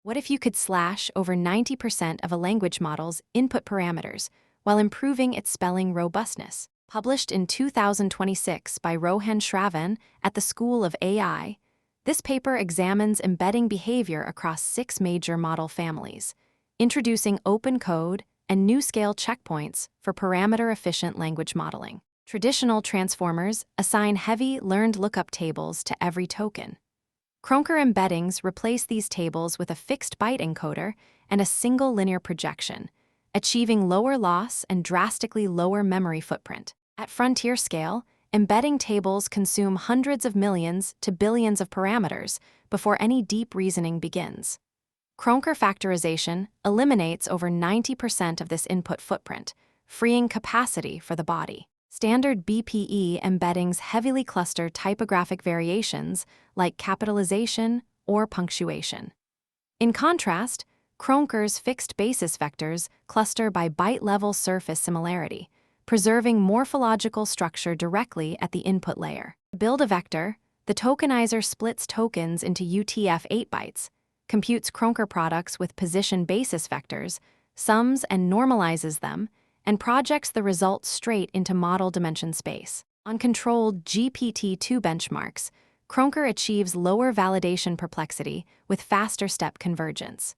What if you could slash over 90% of a language model's input parameters while improving its spelling robustness? Published in 2026 by Rohan Shravan at the School of AI, this paper examines embedding behavior across 6 major model families, introducing open code and new scale checkpoints for parameter-efficient language modeling. Traditional transformers assign heavy learned lookup tables to every token. Kronecker embeddings replace these tables with a fixed byte encoder and a single linear projection, achieving lower loss and drastically lower memory footprint. At frontier scale, embedding tables consume hundreds of millions to billions of parameters before any deep reasoning begins. Kronecker factorization eliminates over 90% of this input footprint, freeing capacity for the body. Standard BPE embeddings heavily cluster typographic variations like capitalization or punctuation. In contrast, Kronecker's fixed basis vectors cluster by byte-level surface similarity, preserving morphological structure directly at the input layer. To build a vector, the tokenizer splits tokens into UTF-8 bytes, computes Kronecker products with position basis vectors, sums and normalizes them, and projects the result straight into model dimension space. On controlled GPT-2 benchmarks, Kronecker achieves lower validation perplexity with faster step convergence.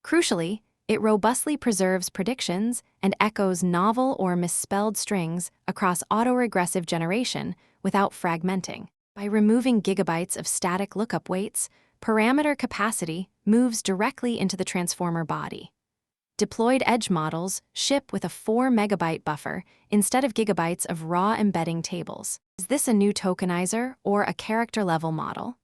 Crucially, it robustly preserves predictions and echoes novel or misspelled strings across autoregressive generation without fragmenting. By removing gigabytes of static lookup weights, parameter capacity moves directly into the transformer body. Deployed edge models ship with a 4 megabyte buffer instead of gigabytes of raw embedding tables. Is this a new tokenizer or a character-level model?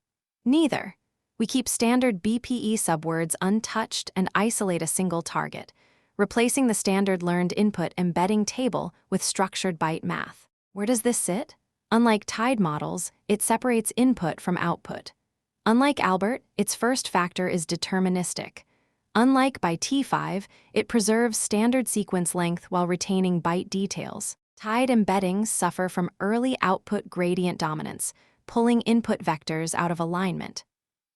Neither. We keep standard BPE subwords untouched and isolate a single target, replacing the standard learned input embedding table with structured byte math. Where does this sit? Unlike tied models, it separates input from output. Unlike Albert, its first factor is deterministic. Unlike by T5, it preserves standard sequence length while retaining byte details. Tied embeddings suffer from early output gradient dominance, pulling input vectors out of alignment.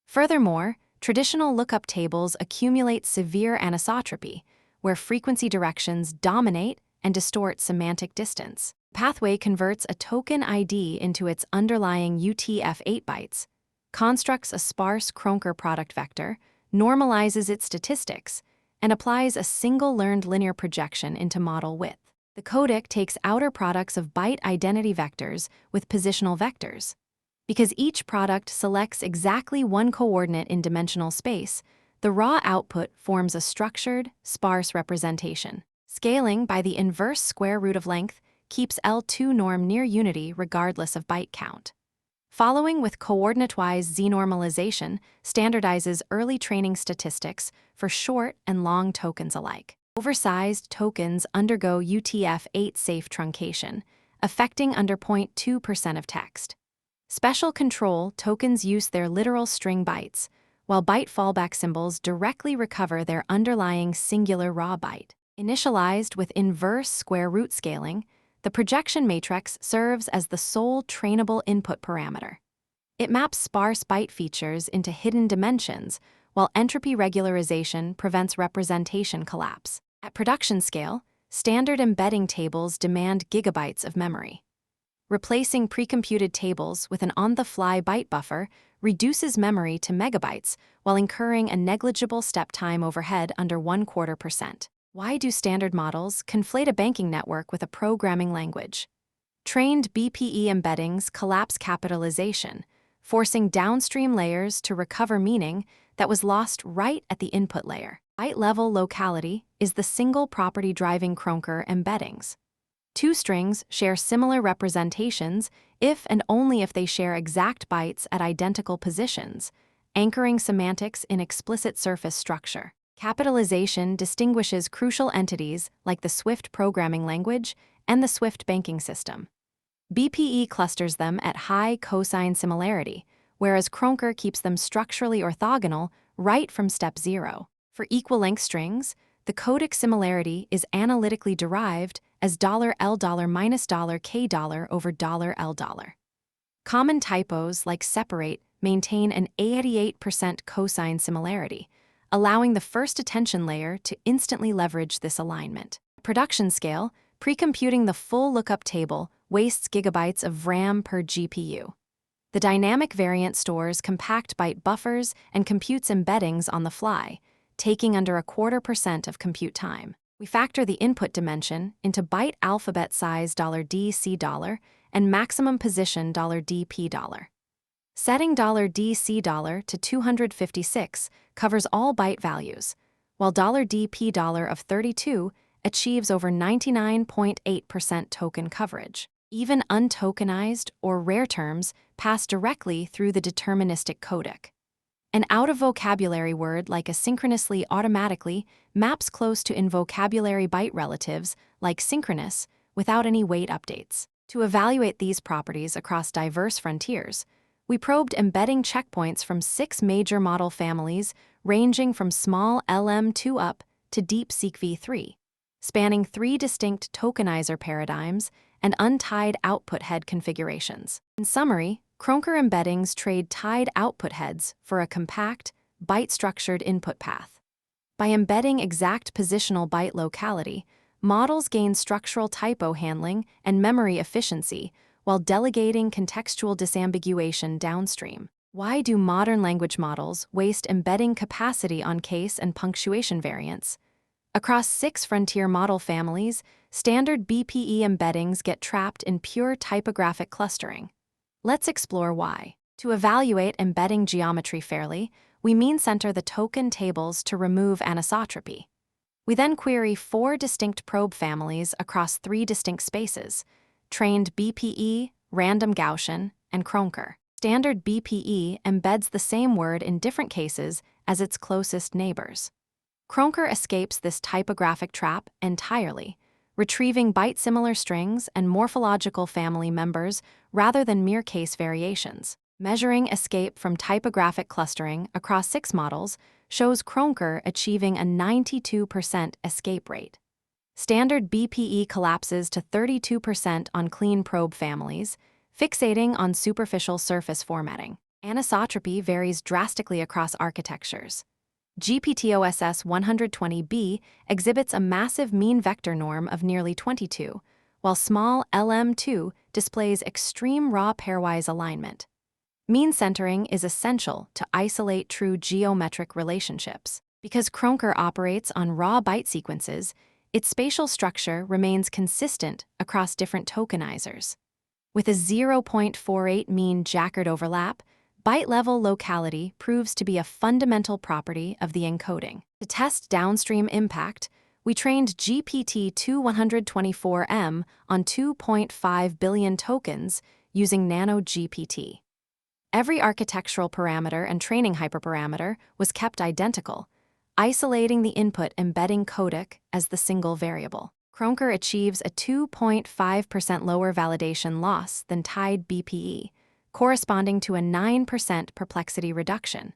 Furthermore, traditional lookup tables accumulate severe anisotropy, where frequency directions dominate and distort semantic distance. Pathway converts a token ID into its underlying UTF-8 bytes, constructs a sparse Kronecker product vector, normalizes its statistics, and applies a single learned linear projection into model width. The codec takes outer products of byte identity vectors with positional vectors. Because each product selects exactly one coordinate in dimensional space, the raw output forms a structured, sparse representation. Scaling by the inverse square root of length keeps L2 norm near unity regardless of byte count. Following with coordinate-wise z-normalization standardizes early training statistics for short and long tokens alike. Oversized tokens undergo UTF-8 safe truncation, affecting under 0.2% of text. Special control tokens use their literal string bytes, while byte fallback symbols directly recover their underlying singular raw byte. Initialized with inverse square root scaling, the projection matrix serves as the sole trainable input parameter. It maps sparse byte features into hidden dimensions, while entropy regularization prevents representation collapse. At production scale, standard embedding tables demand gigabytes of memory. Replacing precomputed tables with an on-the-fly byte buffer reduces memory to megabytes while incurring a negligible step time overhead under 0.25%. Why do standard models conflate a banking network with a programming language? Trained BPE embeddings collapse capitalization, forcing downstream layers to recover meaning that was lost right at the input layer. Byte-level locality is the single property driving Kronecker embeddings. Two strings share similar representations if and only if they share exact bytes at identical positions, anchoring semantics in explicit surface structure. Capitalization distinguishes crucial entities like the Swift programming language and the Swift banking system. BPE clusters them at high cosine similarity, whereas Kronecker keeps them structurally orthogonal right from step 0. For equal-length strings, the codec similarity is analytically derived as $L$ minus $K$ over $L$. Common typos like seperate maintain an 88% cosine similarity, allowing the first attention layer to instantly leverage this alignment. At production scale, precomputing the full lookup table wastes gigabytes of VRAM per GPU. The dynamic variant stores compact byte buffers and computes embeddings on the fly, taking under 0.25% of compute time. We factor the input dimension into byte alphabet size $D$C$ and maximum position $D$P$. Setting $D$C$ to 256 covers all byte values, while $D$P$ of 32 achieves over 99.8% token coverage. Even untokenized or rare terms pass directly through the deterministic codec. An out-of-vocabulary word like asynchronously automatically maps close to in-vocabulary byte relatives like synchronous without any weight updates. To evaluate these properties across diverse frontiers, we probed embedding checkpoints from 6 major model families ranging from small LM2 up to DeepSeek v3, spanning 3 distinct tokenizer paradigms and untied output head configurations. In summary, Kronecker Embeddings trade tied output heads for a compact, byte-structured input path. By embedding exact positional byte locality, models gain structural typo handling and memory efficiency while delegating contextual disambiguation downstream. Why do modern language models waste embedding capacity on case and punctuation variants? Across 6 frontier model families, standard BPE embeddings get trapped in pure typographic clustering. Let's explore why. To evaluate embedding geometry fairly, we mean-center the token tables to remove anisotropy. We then query 4 distinct probe families across 3 distinct spaces: trained BPE, random Gaussian, and Kronecker. Standard BPE embeds the same word in different cases as its closest neighbors. Kronecker escapes this typographic trap entirely, retrieving byte-similar strings and morphological family members rather than mere case variations. Measuring escape from typographic clustering across 6 models shows Kronecker achieving a 92% escape rate. Standard BPE collapses to 32% on clean probe families, fixating on superficial surface formatting. Anisotropy varies drastically across architectures. GPTOSS 120B exhibits a massive mean vector norm of nearly 22, while small LM2 displays extreme raw pairwise alignment. Mean centering is essential to isolate true geometric relationships. Because Kronecker operates on raw byte sequences, its spatial structure remains consistent across different tokenizers. With a 0.48 mean Jaccard overlap, byte-level locality proves to be a fundamental property of the encoding. To test downstream impact, we trained GPT-224M on 2.5 billion tokens using NanoGPT. Every architectural parameter and training hyperparameter was kept identical, isolating the input embedding codec as the single variable. Kronecker achieves a 2.5% lower validation loss than tied BPE, corresponding to a 9% perplexity reduction.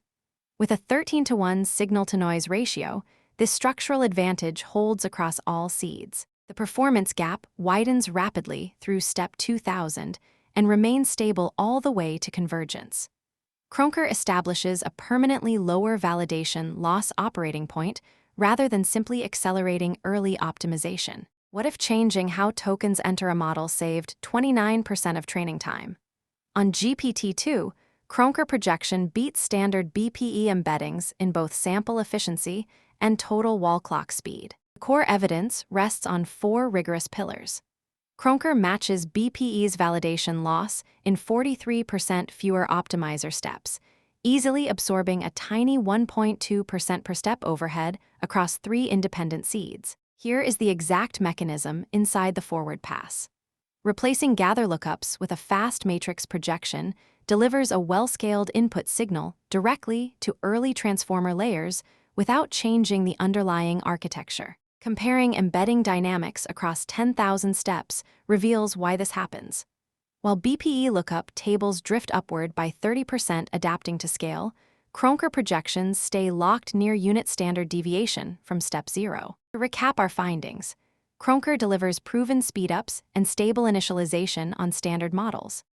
With a 13:1 signal-to-noise ratio, this structural advantage holds across all seeds. The performance gap widens rapidly through step 2000 and remains stable all the way to convergence. Kronecker establishes a permanently lower validation loss operating point rather than simply accelerating early optimization. What if changing how tokens enter a model saved 29% of training time? On GPT-2, Kronecker projection beats standard BPE embeddings in both sample efficiency and total wall clock speed. The core evidence rests on 4 rigorous pillars. Kronecker matches BPE's validation loss in 43% fewer optimizer steps, easily absorbing a tiny 1.2% per step overhead across 3 independent seeds. Here is the exact mechanism inside the forward pass. Replacing gather lookups with a fast matrix projection delivers a well-scaled input signal directly to early transformer layers without changing the underlying architecture. Comparing embedding dynamics across 10,000 steps reveals why this happens. While BPE lookup tables drift upward by 30% adapting to scale, Kronecker projections stay locked near unit standard deviation from step 0. To recap our findings, Kronecker delivers proven speedups and stable initialization on standard models.